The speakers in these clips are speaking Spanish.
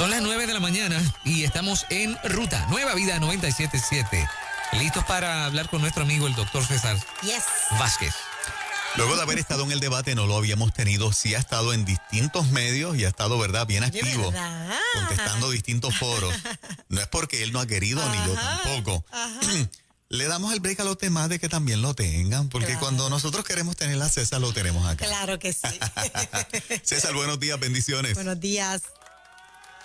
Son las 9 de la mañana y estamos en ruta. Nueva Vida 97.7. Listos para hablar con nuestro amigo el doctor César Vázquez. Luego de haber estado en el debate, no lo habíamos tenido. Sí ha estado en distintos medios y ha estado, ¿verdad?, bien activo, contestando distintos foros. No es porque él no ha querido, ni yo tampoco. Le damos el break a los demás de que también lo tengan, porque cuando nosotros queremos tener a César, lo tenemos acá. Claro que sí. César, buenos días, bendiciones. Buenos días.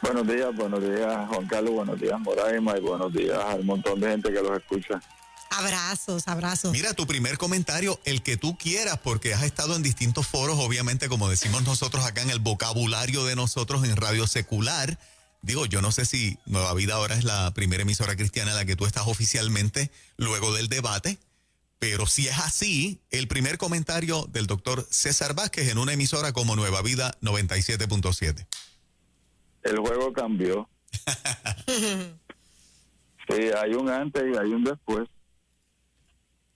Buenos días, Juan Carlos, buenos días, Moraima, y buenos días al montón de gente que los escucha. Abrazos. Mira, tu primer comentario, el que tú quieras, porque has estado en distintos foros, obviamente, como decimos nosotros acá en el vocabulario de nosotros en Radio Secular. Digo, yo no sé si Nueva Vida ahora es la primera emisora cristiana en la que tú estás oficialmente luego del debate, pero si es así, el primer comentario del doctor César Vázquez en una emisora como Nueva Vida 97.7. El juego cambió. Sí, hay un antes y hay un después.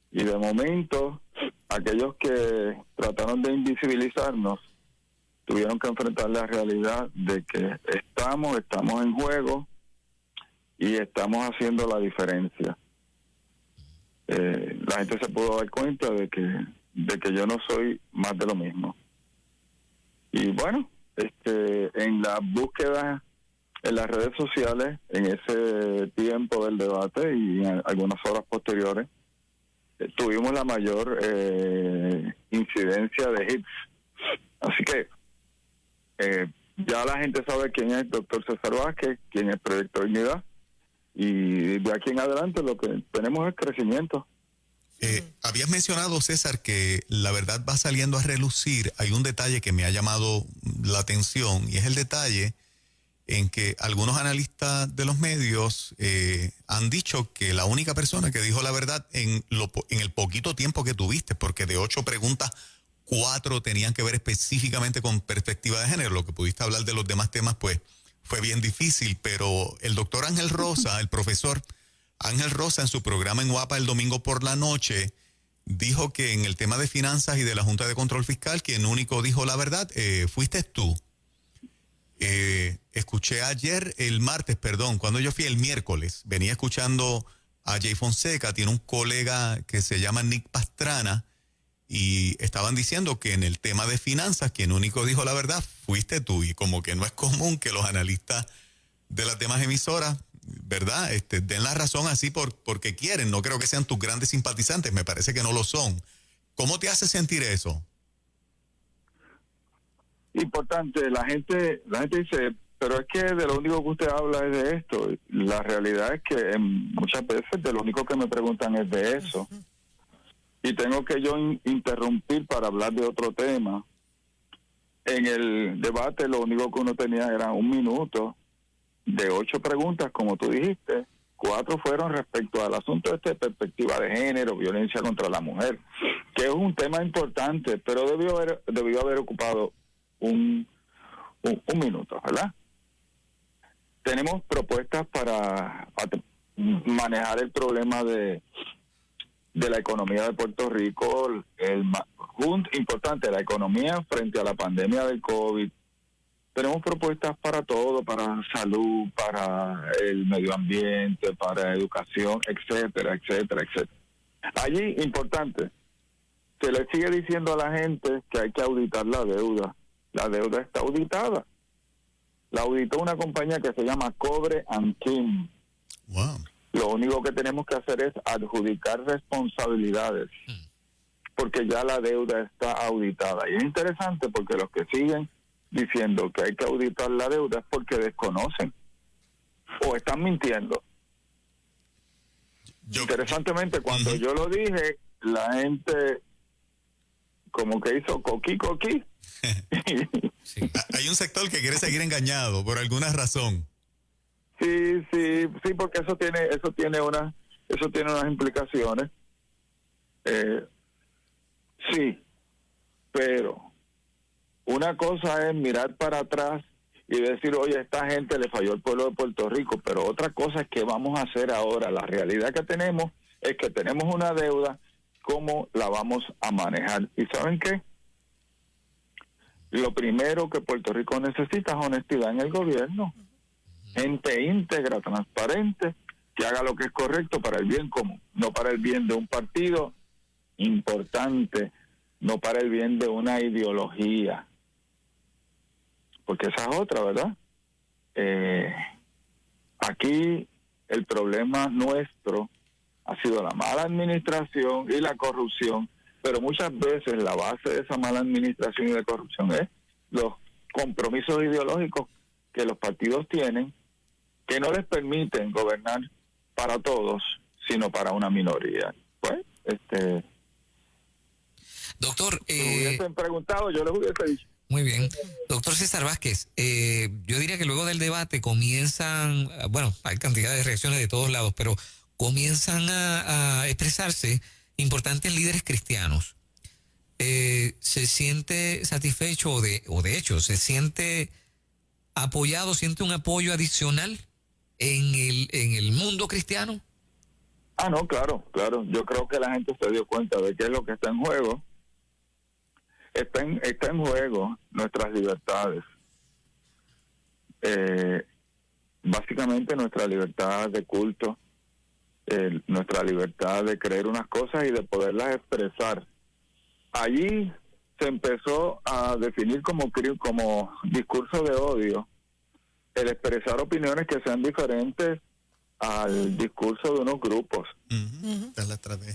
Y de momento, aquellos que trataron de invisibilizarnos tuvieron que enfrentar la realidad de que estamos en juego y estamos haciendo la diferencia. La gente se pudo dar cuenta de que yo no soy más de lo mismo. Y bueno, en la búsqueda en las redes sociales, en ese tiempo del debate y en algunas horas posteriores, tuvimos la mayor incidencia de hits. Así que ya la gente sabe quién es el doctor César Vázquez, quién es Proyecto Dignidad, y de aquí en adelante lo que tenemos es crecimiento. Habías mencionado, César, que la verdad va saliendo a relucir. Hay un detalle que me ha llamado la atención, y es el detalle en que algunos analistas de los medios han dicho que la única persona que dijo la verdad en el poquito tiempo que tuviste, porque de 8 preguntas, 4 tenían que ver específicamente con perspectiva de género. Lo que pudiste hablar de los demás temas, pues, fue bien difícil, pero el doctor Ángel Rosa, el profesor Ángel Rosa, en su programa en Guapa el domingo por la noche, dijo que en el tema de finanzas y de la Junta de Control Fiscal, quien único dijo la verdad, fuiste tú. Escuché el martes, cuando yo fui el miércoles, venía escuchando a Jay Fonseca, tiene un colega que se llama Nick Pastrana, y estaban diciendo que en el tema de finanzas, quien único dijo la verdad, fuiste tú, y como que no es común que los analistas de las demás emisoras, ¿verdad?, den la razón así porque quieren. No creo que sean tus grandes simpatizantes, me parece que no lo son. ¿Cómo te hace sentir eso? Importante, la gente dice, pero es que de lo único que usted habla es de esto. La realidad es que muchas veces de lo único que me preguntan es de eso. Y tengo que yo interrumpir para hablar de otro tema. En el debate lo único que uno tenía era 1 minuto de 8 preguntas, como tú dijiste. 4 fueron respecto al asunto de perspectiva de género, violencia contra la mujer, que es un tema importante, pero debió haber ocupado un minuto, ¿verdad? Tenemos propuestas para manejar el problema de la economía de Puerto Rico, importante, la economía frente a la pandemia del COVID. Tenemos propuestas para todo, para salud, para el medio ambiente, para educación, etcétera. Allí, importante, se le sigue diciendo a la gente que hay que auditar la deuda. La deuda está auditada. La auditó una compañía que se llama Cobre & Kim. Wow. Lo único que tenemos que hacer es adjudicar responsabilidades, porque ya la deuda está auditada. Y es interesante porque los que siguen diciendo que hay que auditar la deuda es porque desconocen o están mintiendo. Interesantemente, cuando yo lo dije, la gente como que hizo coquí. Sí. Hay un sector que quiere seguir engañado por alguna razón. Sí, porque eso tiene unas implicaciones. Sí, pero una cosa es mirar para atrás y decir, oye, esta gente le falló al pueblo de Puerto Rico, pero otra cosa es qué vamos a hacer ahora. La realidad que tenemos es que tenemos una deuda, ¿cómo la vamos a manejar? ¿Y saben qué? Lo primero que Puerto Rico necesita es honestidad en el gobierno. Gente íntegra, transparente, que haga lo que es correcto para el bien común, no para el bien de un partido importante, no para el bien de una ideología, porque esa es otra, ¿verdad? Aquí el problema nuestro ha sido la mala administración y la corrupción, pero muchas veces la base de esa mala administración y de corrupción es los compromisos ideológicos que los partidos tienen, que no les permiten gobernar para todos, sino para una minoría. Pues, doctor, si me hubiesen preguntado, yo les hubiese dicho. Muy bien. Doctor César Vázquez, yo diría que luego del debate comienzan, bueno, hay cantidad de reacciones de todos lados, pero comienzan a expresarse importantes líderes cristianos. ¿Se siente satisfecho o de hecho se siente apoyado, siente un apoyo adicional en el mundo cristiano? No, claro. Yo creo que la gente se dio cuenta de qué es lo que está en juego. Está en juego nuestras libertades. Básicamente nuestra libertad de culto, nuestra libertad de creer unas cosas y de poderlas expresar. Allí se empezó a definir como discurso de odio el expresar opiniones que sean diferentes al discurso de unos grupos.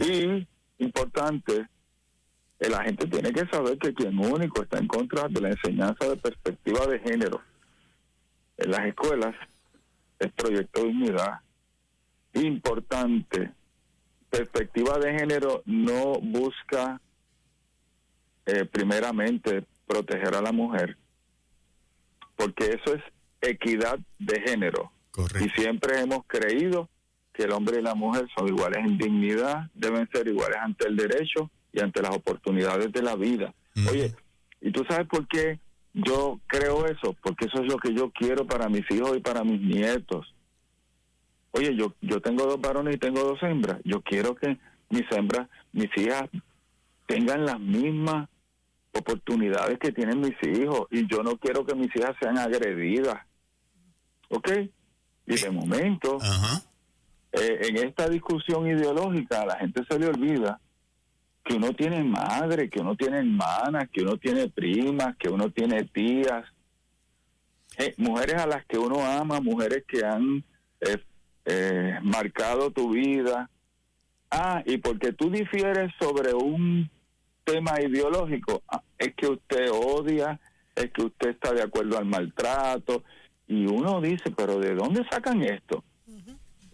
Y, importante, la gente tiene que saber que quien único está en contra de la enseñanza de perspectiva de género en las escuelas es Proyecto Dignidad. Importante, perspectiva de género no busca primeramente proteger a la mujer, porque eso es equidad de género. Correcto. Y siempre hemos creído que el hombre y la mujer son iguales en dignidad, deben ser iguales ante el derecho y ante las oportunidades de la vida. Oye, ¿y tú sabes por qué yo creo eso? Porque eso es lo que yo quiero para mis hijos y para mis nietos. Oye, yo tengo 2 varones y tengo 2 hembras. Yo quiero que mis hijas tengan las mismas oportunidades que tienen mis hijos, y yo no quiero que mis hijas sean agredidas. ¿Ok? Y de momento, en esta discusión ideológica, a la gente se le olvida que uno tiene madre, que uno tiene hermanas, que uno tiene primas, que uno tiene tías, mujeres a las que uno ama, mujeres que han marcado tu vida. Y porque tú difieres sobre un tema ideológico, es que usted odia, es que usted está de acuerdo al maltrato, y uno dice, pero ¿de dónde sacan esto?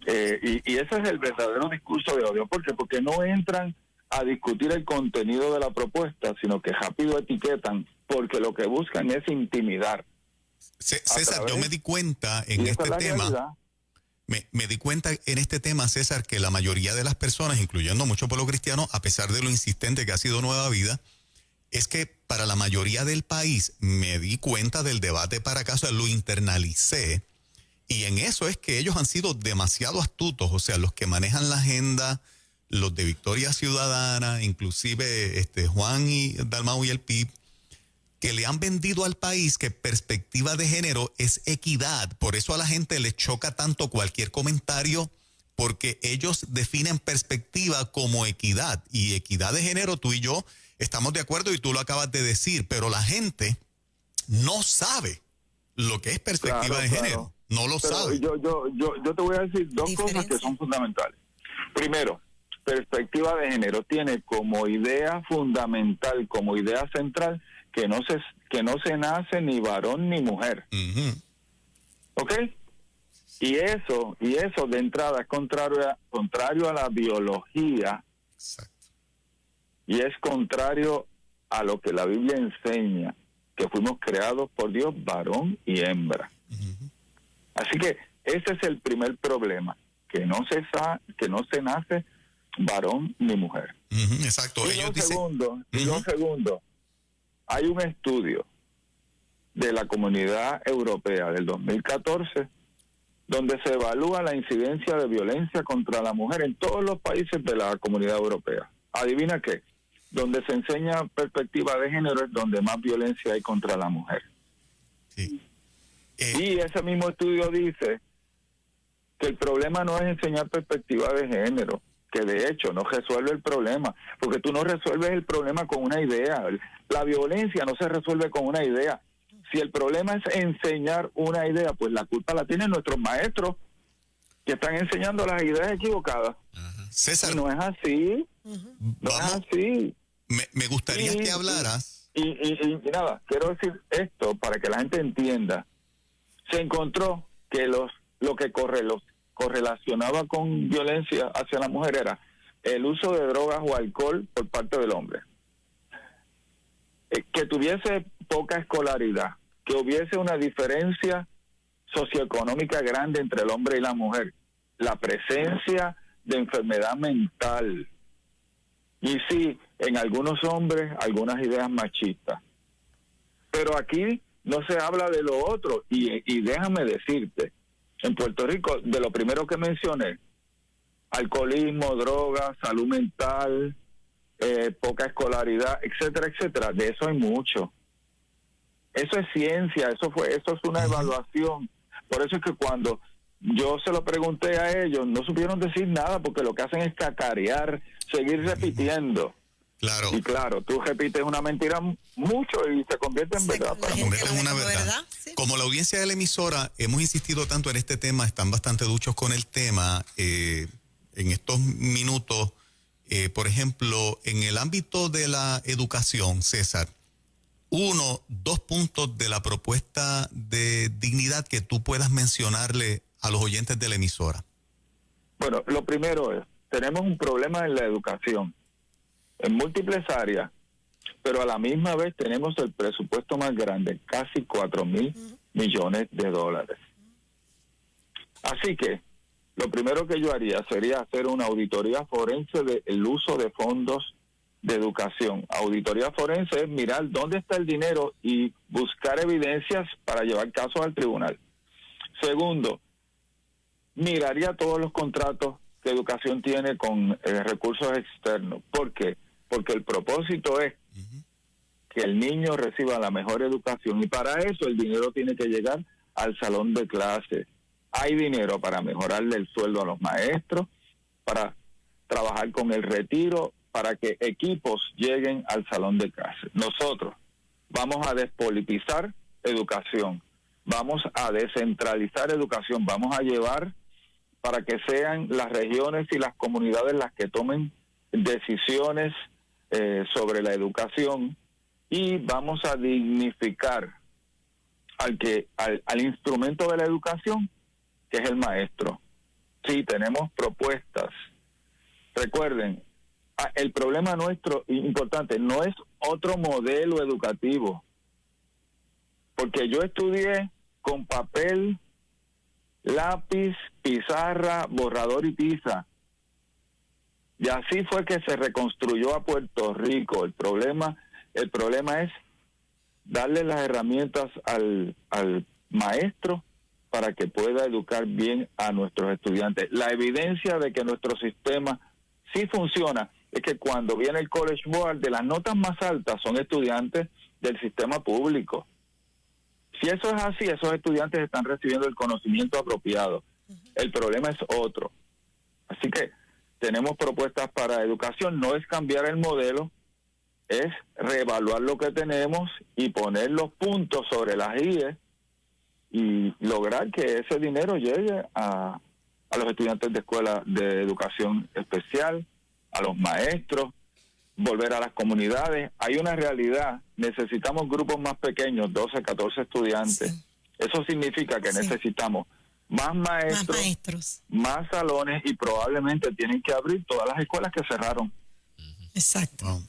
Y ese es el verdadero discurso de odio. ¿Por qué? Porque no entran a discutir el contenido de la propuesta, sino que rápido etiquetan, porque lo que buscan es intimidar. César, yo me di cuenta en este tema, me di cuenta en este tema, César, que la mayoría de las personas, incluyendo mucho pueblo cristiano, a pesar de lo insistente que ha sido Nueva Vida, es que para la mayoría del país, me di cuenta del debate para acá, o sea, lo internalicé, y en eso es que ellos han sido demasiado astutos, o sea, los que manejan la agenda, los de Victoria Ciudadana, inclusive Juan y Dalmau y el PIB, que le han vendido al país que perspectiva de género es equidad. Por eso a la gente le choca tanto cualquier comentario, porque ellos definen perspectiva como equidad. Y equidad de género, tú y yo estamos de acuerdo, y tú lo acabas de decir, pero la gente no sabe lo que es perspectiva de género. No lo sabe. Yo te voy a decir 2 cosas que son fundamentales. Primero, perspectiva de género tiene como idea fundamental, como idea central, que no se nace ni varón ni mujer. ¿Ok? Y eso de entrada es contrario a la biología. Exacto. Y es contrario a lo que la Biblia enseña, que fuimos creados por Dios varón y hembra. Así que ese es el primer problema, que no se nace varón ni mujer. Exacto. Y lo segundo, hay un estudio de la Comunidad Europea del 2014 donde se evalúa la incidencia de violencia contra la mujer en todos los países de la Comunidad Europea. ¿Adivina qué? Donde se enseña perspectiva de género es donde más violencia hay contra la mujer. Sí. Y ese mismo estudio dice que el problema no es enseñar perspectiva de género, que de hecho no resuelve el problema, porque tú no resuelves el problema con una idea. La violencia no se resuelve con una idea. Si el problema es enseñar una idea, pues la culpa la tienen nuestros maestros que están enseñando las ideas equivocadas. César, Y no es así. No es así. me gustaría Y- que hablaras. Y nada, quiero decir esto para que la gente entienda. Se encontró que lo que correlacionaba con violencia hacia la mujer era el uso de drogas o alcohol por parte del hombre. Que tuviese poca escolaridad, que hubiese una diferencia socioeconómica grande entre el hombre y la mujer, la presencia de enfermedad mental, y sí, en algunos hombres, algunas ideas machistas. Pero aquí no se habla de lo otro, y déjame decirte, en Puerto Rico, de lo primero que mencioné, alcoholismo, drogas, salud mental, poca escolaridad, etcétera, etcétera, de eso hay mucho. Eso es ciencia, eso es una evaluación. Por eso es que cuando yo se lo pregunté a ellos, no supieron decir nada, porque lo que hacen es cacarear, seguir repitiendo. Claro. Y claro, tú repites una mentira mucho y se convierte en verdad. La gente Convierte lo en ve una como verdad. Sí. Como la audiencia de la emisora, hemos insistido tanto en este tema, están bastante duchos con el tema. En estos minutos, por ejemplo, en el ámbito de la educación, César, 2 puntos de la propuesta de dignidad que tú puedas mencionarle a los oyentes de la emisora. Bueno, lo primero es, tenemos un problema en la educación, en múltiples áreas, pero a la misma vez tenemos el presupuesto más grande, casi 4,000 millones de dólares. Así que, lo primero que yo haría sería hacer una auditoría forense del uso de fondos de educación. Auditoría forense es mirar dónde está el dinero y buscar evidencias para llevar casos al tribunal. Segundo, miraría todos los contratos que educación tiene con recursos externos. ¿Por qué? Porque el propósito es que el niño reciba la mejor educación, y para eso el dinero tiene que llegar al salón de clases. Hay dinero para mejorarle el sueldo a los maestros, para trabajar con el retiro, para que equipos lleguen al salón de clases. Nosotros vamos a despolitizar educación, vamos a descentralizar educación, vamos a llevar para que sean las regiones y las comunidades las que tomen decisiones sobre la educación, y vamos a dignificar al instrumento de la educación, que es el maestro. Sí, tenemos propuestas. Recuerden, el problema nuestro, importante, no es otro modelo educativo, porque yo estudié con papel, lápiz, pizarra, borrador y tiza, y así fue que se reconstruyó a Puerto Rico. El problema es darle las herramientas al maestro para que pueda educar bien a nuestros estudiantes. La evidencia de que nuestro sistema sí funciona es que cuando viene el College Board, de las notas más altas son estudiantes del sistema público. Si eso es así, esos estudiantes están recibiendo el conocimiento apropiado. El problema es otro. Así que tenemos propuestas para educación, no es cambiar el modelo, es reevaluar lo que tenemos y poner los puntos sobre las IES y lograr que ese dinero llegue a los estudiantes de escuela de educación especial, a los maestros, volver a las comunidades. Hay una realidad, necesitamos grupos más pequeños, 12, 14 estudiantes. Sí. Eso significa que necesitamos más maestros, más salones, y probablemente tienen que abrir todas las escuelas que cerraron. Exacto. Wow.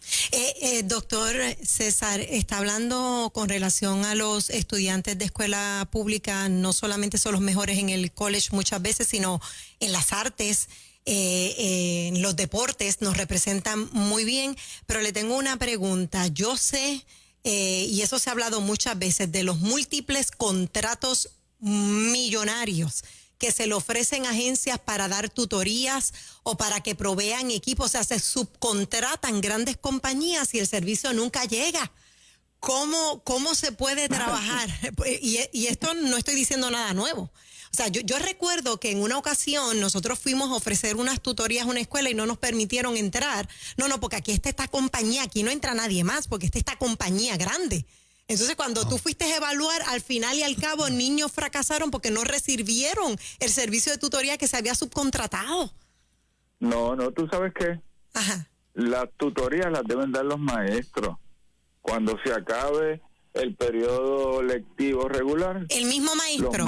Doctor César, está hablando con relación a los estudiantes de escuela pública, no solamente son los mejores en el college muchas veces, sino en las artes, en los deportes, nos representan muy bien, pero le tengo una pregunta. Yo sé, y eso se ha hablado muchas veces, de los múltiples contratos millonarios que se le ofrecen a agencias para dar tutorías o para que provean equipos, o sea, se subcontratan grandes compañías y el servicio nunca llega. ¿Cómo se puede trabajar? Y esto no estoy diciendo nada nuevo. O sea, yo recuerdo que en una ocasión nosotros fuimos a ofrecer unas tutorías a una escuela y no nos permitieron entrar. No, porque aquí está esta compañía, aquí no entra nadie más, porque esta compañía grande. Entonces, cuando tú fuiste a evaluar, al final y al cabo, niños fracasaron porque no recibieron el servicio de tutoría que se había subcontratado. No, ¿tú sabes qué? Ajá. Las tutorías las deben dar los maestros. Cuando se acabe el periodo lectivo regular, El mismo maestro.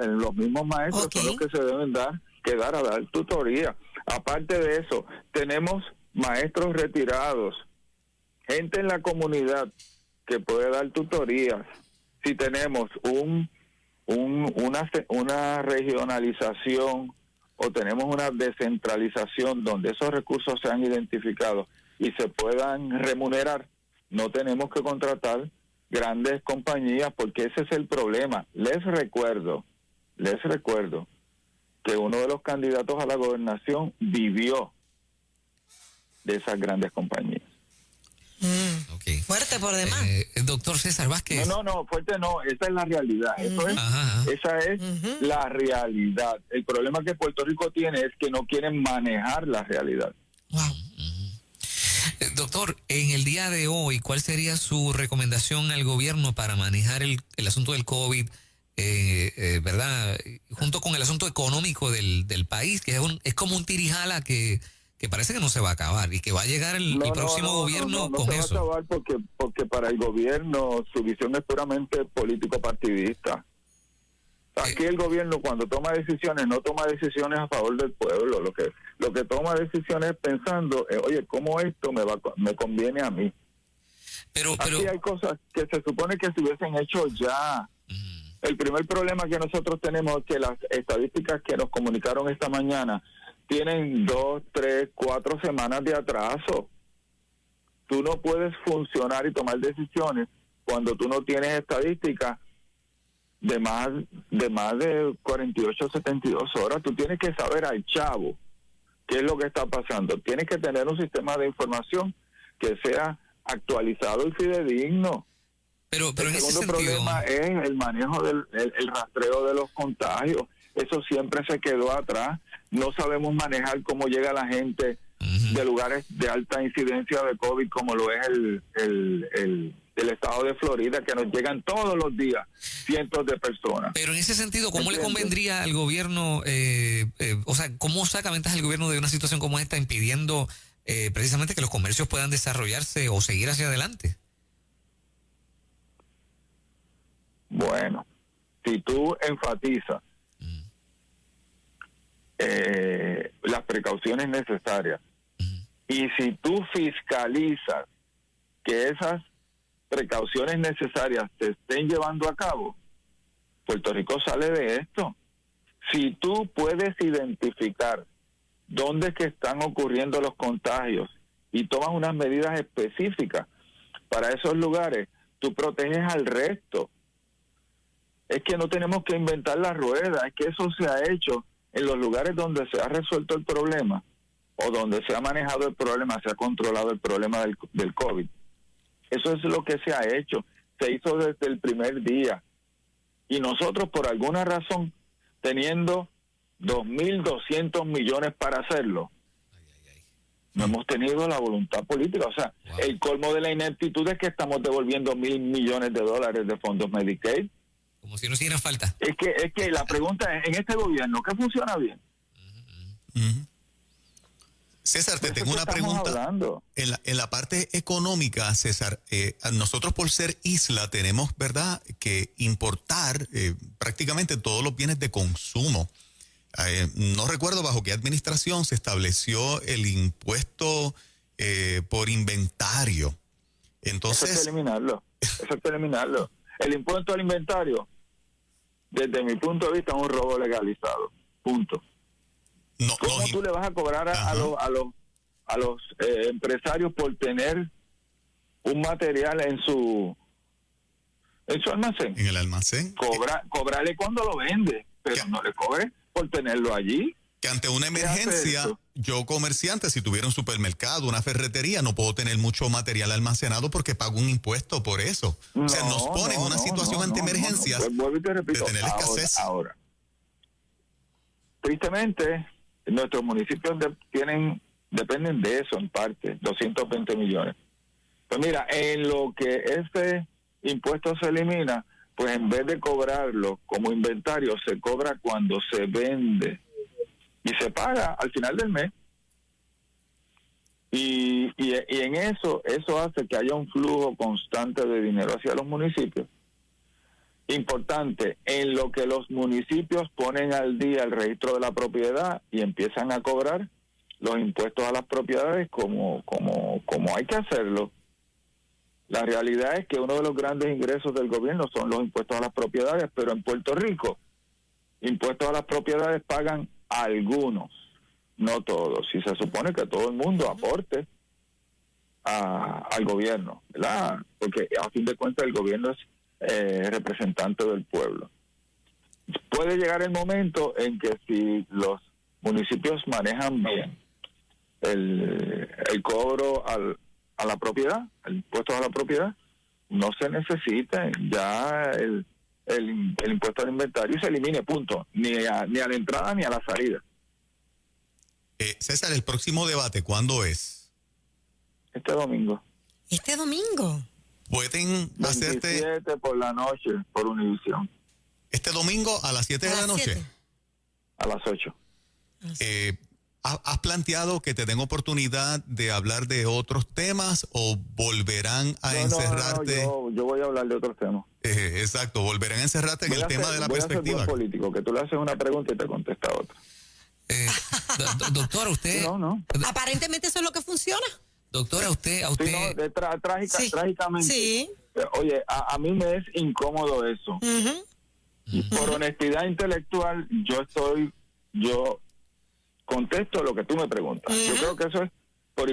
los mismos maestros Okay. son los que se deben quedar a dar tutoría. Aparte de eso, tenemos maestros retirados, gente en la comunidad que puede dar tutorías. Si tenemos una regionalización o tenemos una descentralización donde esos recursos sean identificados y se puedan remunerar, no tenemos que contratar grandes compañías, porque ese es el problema. Les recuerdo que uno de los candidatos a la gobernación vivió de esas grandes compañías. Okay. Fuerte por demás. Doctor César Vázquez. No, fuerte no, esa es la realidad. Esa es la realidad. El problema que Puerto Rico tiene es que no quieren manejar la realidad. Wow. Doctor, en el día de hoy, ¿cuál sería su recomendación al gobierno para manejar el asunto del COVID, verdad? Junto con el asunto económico del país, que es como un tirijala que parece que no se va a acabar y que va a llegar el próximo gobierno con se eso. va a acabar porque para el gobierno su visión es puramente político-partidista. Aquí el gobierno, cuando toma decisiones, no toma decisiones a favor del pueblo. Lo que toma decisiones es pensando, oye, ¿cómo esto me conviene a mí? Pero aquí hay cosas que se supone que se hubiesen hecho ya. El primer problema que nosotros tenemos es que las estadísticas que nos comunicaron esta mañana tienen 2, 3, 4 semanas de atraso. Tú no puedes funcionar y tomar decisiones cuando tú no tienes estadísticas de más de 48, 72 horas. Tú tienes que saber al chavo qué es lo que está pasando. Tienes que tener un sistema de información que sea actualizado y fidedigno. Pero el en ese segundo sentido, problema es el manejo el rastreo de los contagios. Eso siempre se quedó atrás. No sabemos manejar cómo llega la gente de lugares de alta incidencia de COVID, como lo es el estado de Florida, que nos llegan todos los días cientos de personas. Pero en ese sentido, ¿cómo le ¿Entiendes? convendría al gobierno, o sea, cómo saca ventaja el gobierno de una situación como esta, impidiendo precisamente que los comercios puedan desarrollarse o seguir hacia adelante? Bueno, si tú enfatizas las precauciones necesarias y si tú fiscalizas que esas precauciones necesarias se estén llevando a cabo, Puerto Rico sale de esto. Si tú puedes identificar dónde es que están ocurriendo los contagios y tomas unas medidas específicas para esos lugares, tú proteges al resto. Es que no tenemos que inventar la rueda, es que eso se ha hecho en los lugares donde se ha resuelto el problema o donde se ha manejado el problema, se ha controlado el problema del COVID. Eso es lo que se ha hecho, se hizo desde el primer día. Y nosotros, por alguna razón, teniendo 2.200 millones para hacerlo, no hemos tenido la voluntad política. O sea, el colmo de la ineptitud es que estamos devolviendo $1,000 millones de fondos Medicaid. Como si no hicieran falta. Es que la pregunta es, en este gobierno, ¿qué funciona bien? César, te Eso tengo que una estamos pregunta. hablando. En la parte económica, César, nosotros por ser isla tenemos, ¿verdad?, que importar prácticamente todos los bienes de consumo. No recuerdo bajo qué administración se estableció el impuesto por inventario. Entonces, Eso hay que eliminarlo. El impuesto al inventario, desde mi punto de vista, es un robo legalizado. Punto. ¿Cómo tú le vas a cobrar a los empresarios por tener un material en su almacén? En el almacén. Cobrarle cuando lo vende, pero no le cobre por tenerlo allí. Que ante una ¿Qué hace emergencia, eso? yo comerciante, si tuviera un supermercado, una ferretería, no puedo tener mucho material almacenado porque pago un impuesto por eso. O sea, nos pone en una situación ante emergencias Pues vuelvo y te repito, de tener escasez. ahora. Tristemente, nuestros municipios dependen de eso en parte, 220 millones. Pues mira, en lo que ese impuesto se elimina, pues en vez de cobrarlo como inventario, se cobra cuando se vende y se paga al final del mes. Y en eso hace que haya un flujo constante de dinero hacia los municipios. Importante, en lo que los municipios ponen al día el registro de la propiedad y empiezan a cobrar los impuestos a las propiedades como hay que hacerlo. La realidad es que uno de los grandes ingresos del gobierno son los impuestos a las propiedades, pero en Puerto Rico, impuestos a las propiedades pagan algunos, no todos. Y se supone que todo el mundo aporte al gobierno, ¿verdad? Porque a fin de cuentas el gobierno es representante del pueblo. Puede llegar el momento en que si los municipios manejan bien el cobro a la propiedad, el impuesto a la propiedad, no se necesita ya el impuesto al inventario y se elimine, punto, ni a la entrada ni a la salida. César, el próximo debate, ¿cuándo es? Este domingo. Este domingo. ¿Pueden hacerte 27 por la noche por Univisión, este domingo a las 7 de la noche? 7. a las 8. ¿Has planteado que te den oportunidad de hablar de otros temas o volverán a encerrarte? Yo voy a hablar de otros temas. Exacto, volverán a encerrarte en el tema de la perspectiva. Voy a ser buen político, que tú le haces una pregunta y te contesta otra. Doctora, usted... No. Aparentemente eso es lo que funciona. Doctora, usted... Sí, no, Sí. trágicamente. Sí. Oye, a mí me es incómodo eso. Y por honestidad intelectual, yo contesto lo que tú me preguntas. Yo creo que eso es por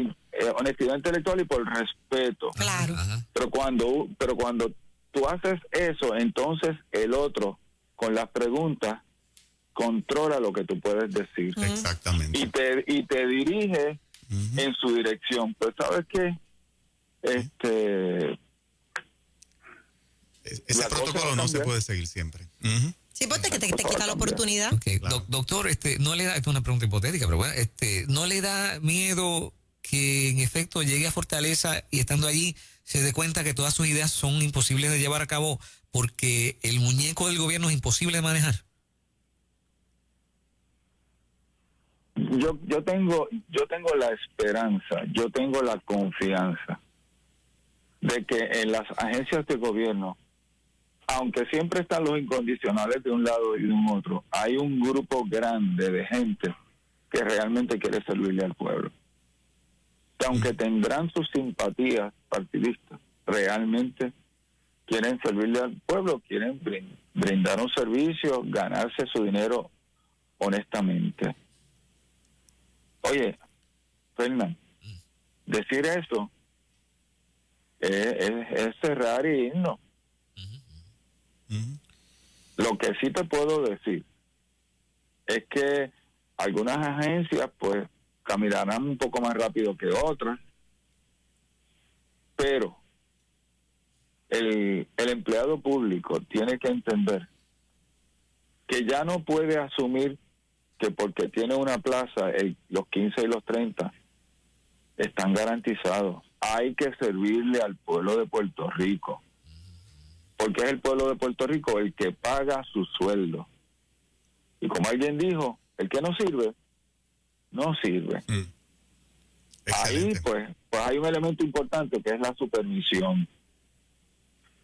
honestidad intelectual y por respeto. Claro. Ajá. Pero cuando tú haces eso, entonces el otro, con las preguntas, controla lo que tú puedes decir. Exactamente. Y te dirige en su dirección. Pues, ¿sabes qué? Ese la protocolo cosa no se cambia. puede seguir siempre. Sí, porque te quita la oportunidad. Okay. Claro. Doctor, no le da, esta es una pregunta hipotética, pero bueno, ¿no le da miedo que en efecto llegue a Fortaleza y estando allí se dé cuenta que todas sus ideas son imposibles de llevar a cabo porque el muñeco del gobierno es imposible de manejar? Yo tengo la esperanza, yo tengo la confianza de que en las agencias de gobierno, aunque siempre están los incondicionales de un lado y de un otro, hay un grupo grande de gente que realmente quiere servirle al pueblo. Que aunque tendrán sus simpatías partidistas, realmente quieren servirle al pueblo, quieren brindar un servicio, ganarse su dinero honestamente. Oye, Fernán, decir eso es cerrar y irnos. Lo que sí te puedo decir es que algunas agencias pues caminarán un poco más rápido que otras, pero el empleado público tiene que entender que ya no puede asumir que porque tiene una plaza, los 15 y los 30 están garantizados. Hay que servirle al pueblo de Puerto Rico, porque es el pueblo de Puerto Rico el que paga su sueldo. Y como alguien dijo, el que no sirve, no sirve. Ahí pues hay un elemento importante que es la supervisión.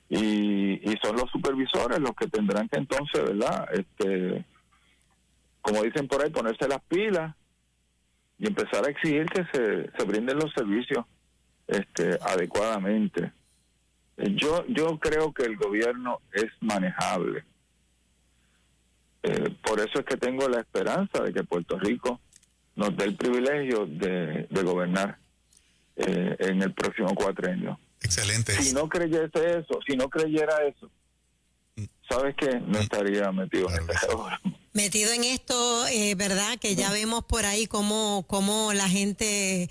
Y son los supervisores los que tendrán que entonces, ¿verdad? Como dicen por ahí, ponerse las pilas y empezar a exigir que se brinden los servicios adecuadamente. Yo creo que el gobierno es manejable. Por eso es que tengo la esperanza de que Puerto Rico nos dé el privilegio de gobernar en el próximo cuatrenio. Excelente. Si no creyera eso, ¿sabes qué? No estaría metido en este juego. metido en esto, ¿verdad? Que ya vemos por ahí cómo la gente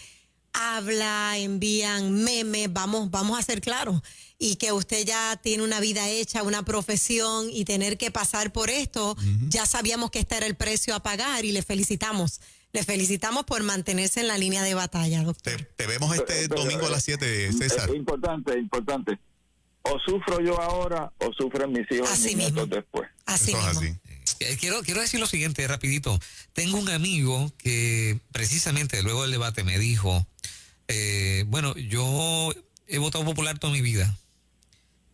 habla, envían memes, vamos a ser claros. Y que usted ya tiene una vida hecha, una profesión, y tener que pasar por esto, ya sabíamos que este era el precio a pagar y le felicitamos. Le felicitamos por mantenerse en la línea de batalla, doctor. Te vemos este domingo a las 7, César. Es importante. O sufro yo ahora o sufren mis hijos Así y mis mismo. nietos después. Así Eso es mismo. así. Quiero decir lo siguiente, rapidito. Tengo un amigo que precisamente luego del debate me dijo, bueno, yo he votado popular toda mi vida,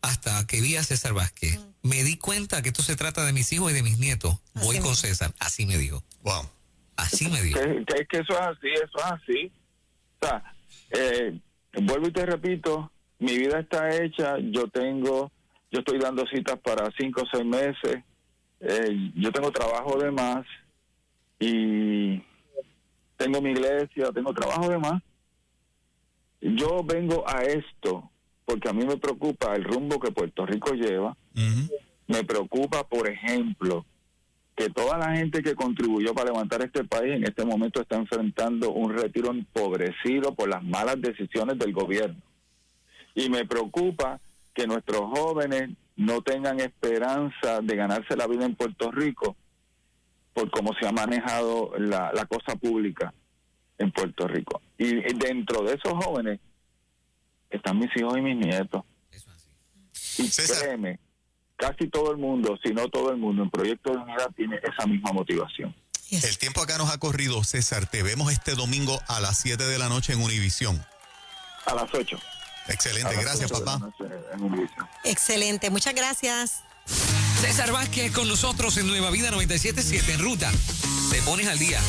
hasta que vi a César Vázquez. Me di cuenta que esto se trata de mis hijos y de mis nietos. Voy con César. Así me dijo. Wow. Así me dijo. Que eso es así. O sea, vuelvo y te repito, mi vida está hecha, yo estoy dando citas para 5 o 6 meses, yo tengo trabajo de más y tengo mi iglesia, tengo trabajo de más. Yo vengo a esto porque a mí me preocupa el rumbo que Puerto Rico lleva. Me preocupa, por ejemplo, que toda la gente que contribuyó para levantar este país en este momento está enfrentando un retiro empobrecido por las malas decisiones del gobierno. Y me preocupa que nuestros jóvenes no tengan esperanza de ganarse la vida en Puerto Rico por cómo se ha manejado la cosa pública en Puerto Rico. Y dentro de esos jóvenes están mis hijos y mis nietos. Y César, créeme, casi todo el mundo, si no todo el mundo, en Proyecto de Unidad tiene esa misma motivación. Yes. el tiempo acá nos ha corrido, César. Te vemos este domingo a las 7 de la noche en Univisión. A las 8. Excelente, gracias, papá. En Univisión. Excelente, muchas gracias. César Vázquez con nosotros en Nueva Vida 97.7 en ruta. Te pones al día.